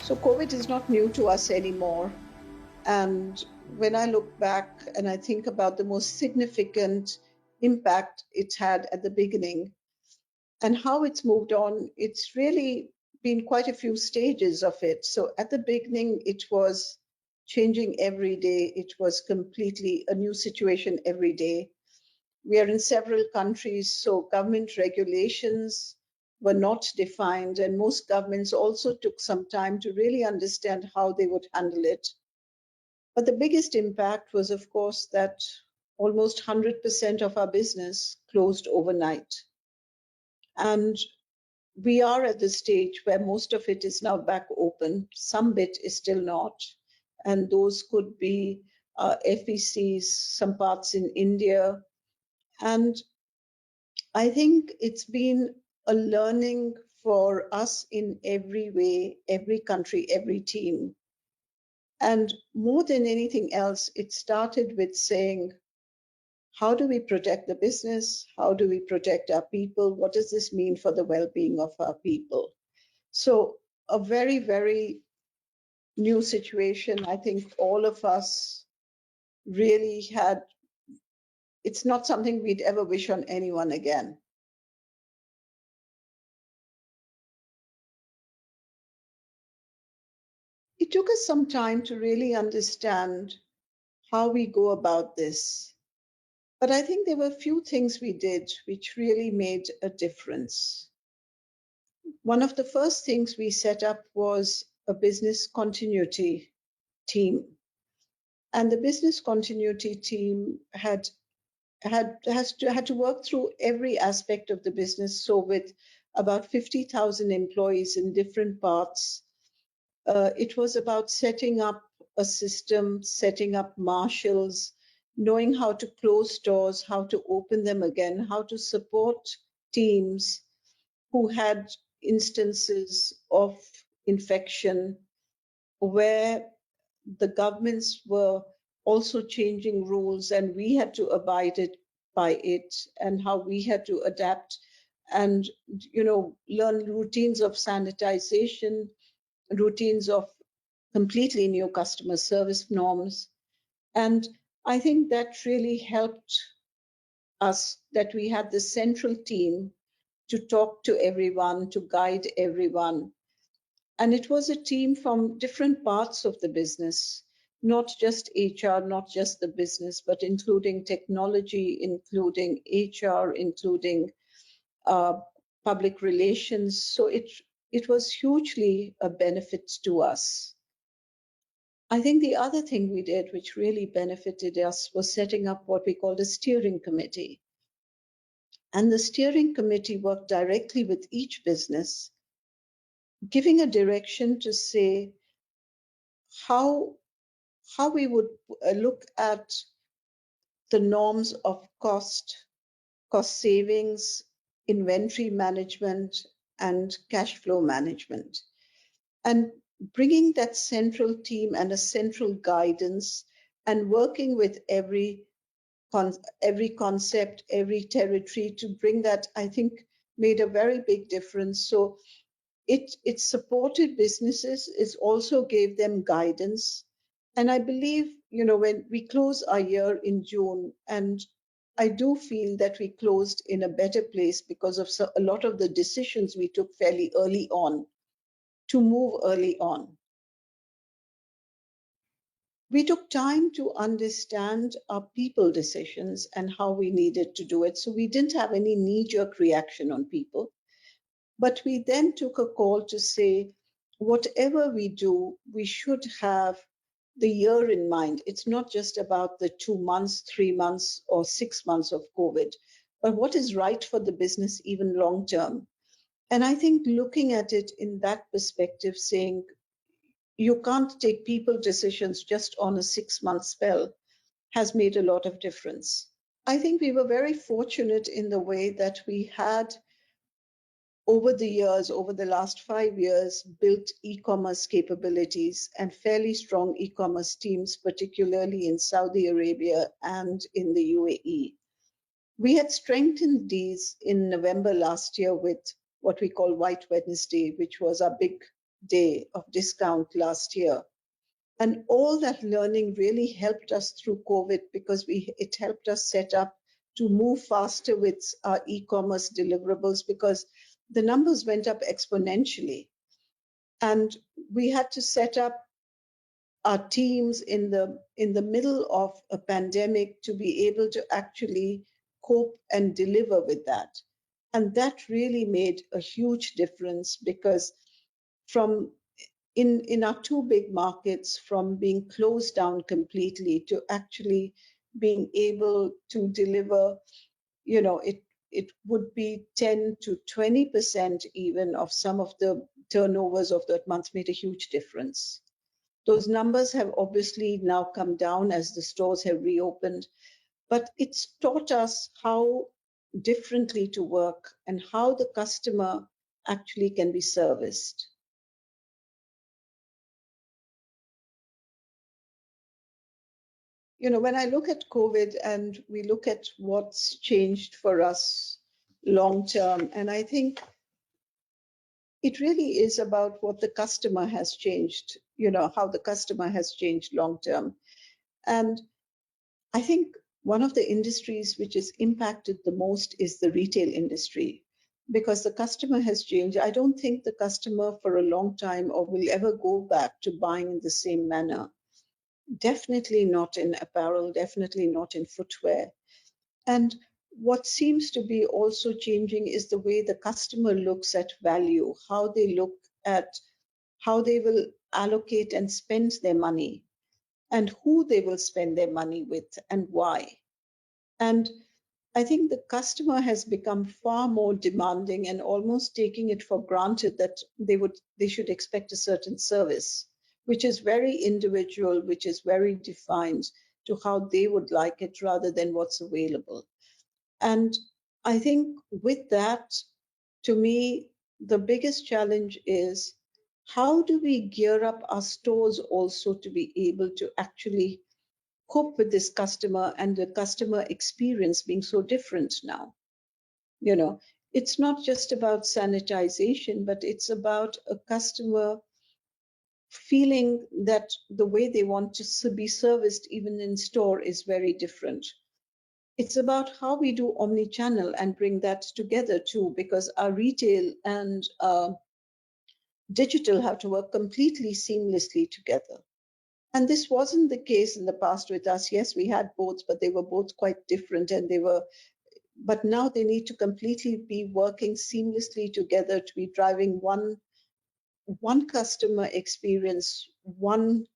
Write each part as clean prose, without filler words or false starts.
So COVID is not new to us anymore. And when I look back and I think about the most significant impact it's had at the beginning and how it's moved on, it's really been quite a few stages of it. So at the beginning, it was changing every day. It was completely a new situation every day. We are in several countries, so government regulations were not defined, and most governments also took some time to really understand how they would handle it. But the biggest impact was, of course, that almost 100% of our business closed overnight. And we are at the stage where most of it is now back open. Some bit is still not. And those could be FECs, some parts in India. And I think it's been a learning for us in every way, every country, every team. And more than anything else, it started with saying, how do we protect the business? How do we protect our people? What does this mean for the well-being of our people? So a very, very new situation. I think all of us really had, it's not something we'd ever wish on anyone again. It took us some time to really understand how we go about this. But I think there were a few things we did which really made a difference. One of the first things we set up was a business continuity team. And the business continuity team had to work through every aspect of the business. So with about 50,000 employees in different parts, it was about setting up a system, setting up marshals, knowing how to close stores, how to open them again, how to support teams who had instances of infection where the governments were also changing rules and we had to abide it by it, and how we had to adapt and learn routines of sanitization, routines of completely new customer service norms. And I think that really helped us, that we had the central team to talk to everyone, to guide everyone. And it was a team from different parts of the business, not just HR, not just the business, but including technology, including HR, including uh, public relations. So it was hugely a benefit to us. I think the other thing we did, which really benefited us, was setting up what we called a steering committee. And the steering committee worked directly with each business, giving a direction to say how we would look at the norms of cost savings, inventory management, and cash flow management. And bringing that central team and a central guidance and working with every concept, every territory to bring that, I think, made a very big difference. So it supported businesses, it also gave them guidance. And I believe, when we close our year in June, and I do feel that we closed in a better place because of a lot of the decisions we took fairly early on to move early on. We took time to understand our people decisions and how we needed to do it. So we didn't have any knee-jerk reaction on people. But we then took a call to say, whatever we do, we should have the year in mind. It's not just about the 2 months, 3 months, or 6 months of COVID, but what is right for the business even long term. And I think looking at it in that perspective, saying you can't take people decisions just on a 6-month spell, has made a lot of difference. I think we were very fortunate in the way that we had, over the years, over the last 5 years, built e-commerce capabilities and fairly strong e-commerce teams, particularly in Saudi Arabia and in the UAE. We had strengthened these in November last year with what we call White Wednesday, which was our big day of discount last year. And all that learning really helped us through COVID because it helped us set up to move faster with our e-commerce deliverables because the numbers went up exponentially. And we had to set up our teams in the middle of a pandemic to be able to actually cope and deliver with that. And that really made a huge difference because from in our two big markets, from being closed down completely to actually being able to deliver, it would be 10 to 20% even of some of the turnovers of that month made a huge difference. Those numbers have obviously now come down as the stores have reopened, but it's taught us how differently to work and how the customer actually can be serviced. When I look at COVID and we look at what's changed for us long term, and I think it really is about what the customer has changed, how the customer has changed long term. And I think one of the industries which is impacted the most is the retail industry because the customer has changed. I don't think the customer for a long time or will ever go back to buying in the same manner. Definitely not in apparel, definitely not in footwear. And what seems to be also changing is the way the customer looks at value, how they look at how they will allocate and spend their money, and who they will spend their money with and why. And I think the customer has become far more demanding and almost taking it for granted that they should expect a certain service, which is very individual, which is very defined to how they would like it rather than what's available. And I think with that, to me, the biggest challenge is how do we gear up our stores also to be able to actually cope with this customer and the customer experience being so different now? You know, it's not just about sanitization, but it's about a customer feeling that the way they want to be serviced, even in store, is very different. It's about how we do omni-channel and bring that together too, because our retail and digital have to work completely seamlessly together. And this wasn't the case in the past with us. Yes, we had both, but they were both quite different but now they need to completely be working seamlessly together to be driving one customer experience, one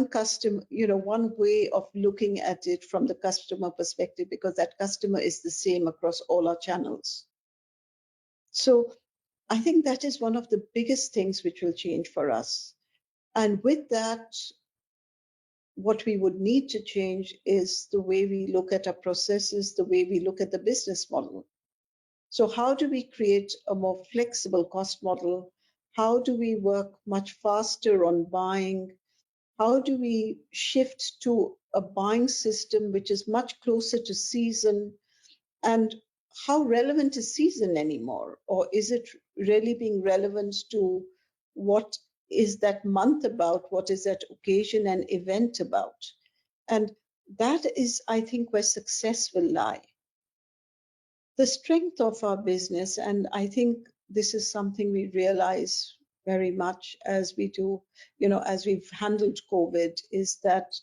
custom, one way of looking at it from the customer perspective, because that customer is the same across all our channels. So I think that is one of the biggest things which will change for us. And with that, what we would need to change is the way we look at our processes, the way we look at the business model. So how do we create a more flexible cost model? How do we work much faster on buying? How do we shift to a buying system which is much closer to season? And how relevant is season anymore? Or is it really being relevant to what is that month about? What is that occasion and event about? And that is, I think, where success will lie. The strength of our business, and I think this is something we realize very much as we do, as we've handled COVID, is that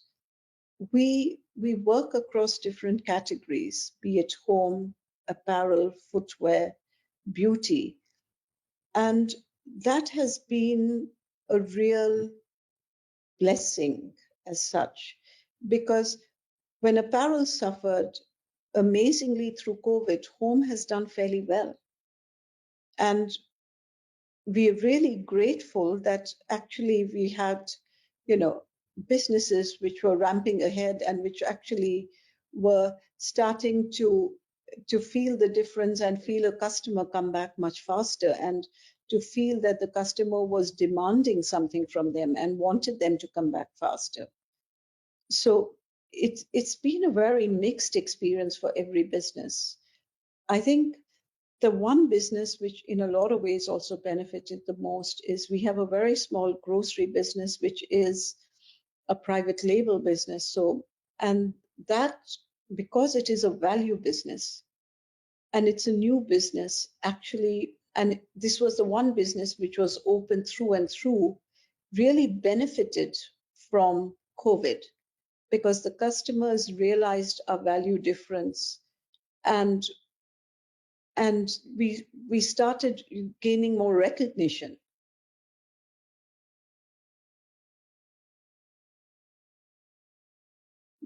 we work across different categories, be it home, apparel, footwear, beauty. And that has been a real blessing as such, because when apparel suffered amazingly through COVID, home has done fairly well. And we are really grateful that actually we had, businesses which were ramping ahead and which actually were starting to feel the difference and feel a customer come back much faster, and to feel that the customer was demanding something from them and wanted them to come back faster. So it's been a very mixed experience for every business. I think The one business which in a lot of ways also benefited the most is we have a very small grocery business, which is a private label business. So, and that, because it is a value business and it's a new business actually, and this was the one business which was open through and through, really benefited from COVID because the customers realized our value difference, and we started gaining more recognition.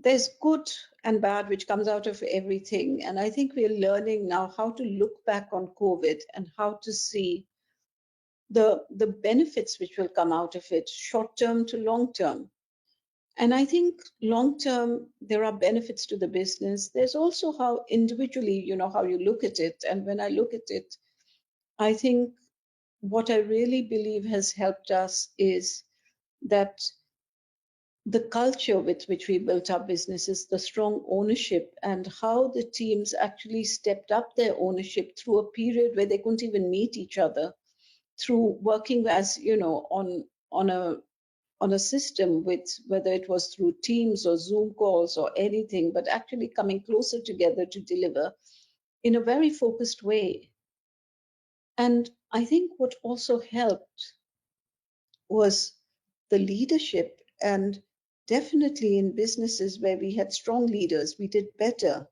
There's good and bad which comes out of everything, and I think we're learning now how to look back on COVID and how to see the benefits which will come out of it, short term to long term. And I think long term, there are benefits to the business. There's also how individually, how you look at it. And when I look at it, I think what I really believe has helped us is that the culture with which we built our businesses, the strong ownership, and how the teams actually stepped up their ownership through a period where they couldn't even meet each other, through working as on a system with whether it was through Teams or Zoom calls or anything, but actually coming closer together to deliver in a very focused way. And I think what also helped was the leadership. And definitely in businesses where we had strong leaders, we did better.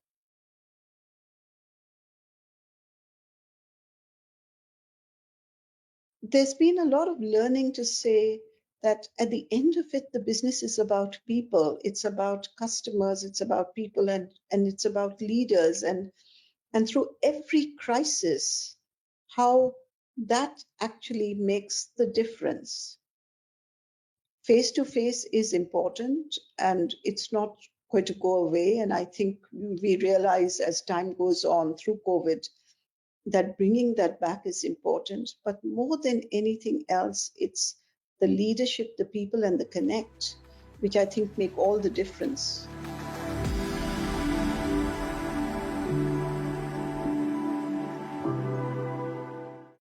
There's been a lot of learning to say that at the end of it, the business is about people, it's about customers, it's about people, and it's about leaders. And through every crisis, how that actually makes the difference. Face to face is important and it's not going to go away. And I think we realize as time goes on through COVID that bringing that back is important. But more than anything else, it's the leadership, the people, and the connect, which I think make all the difference.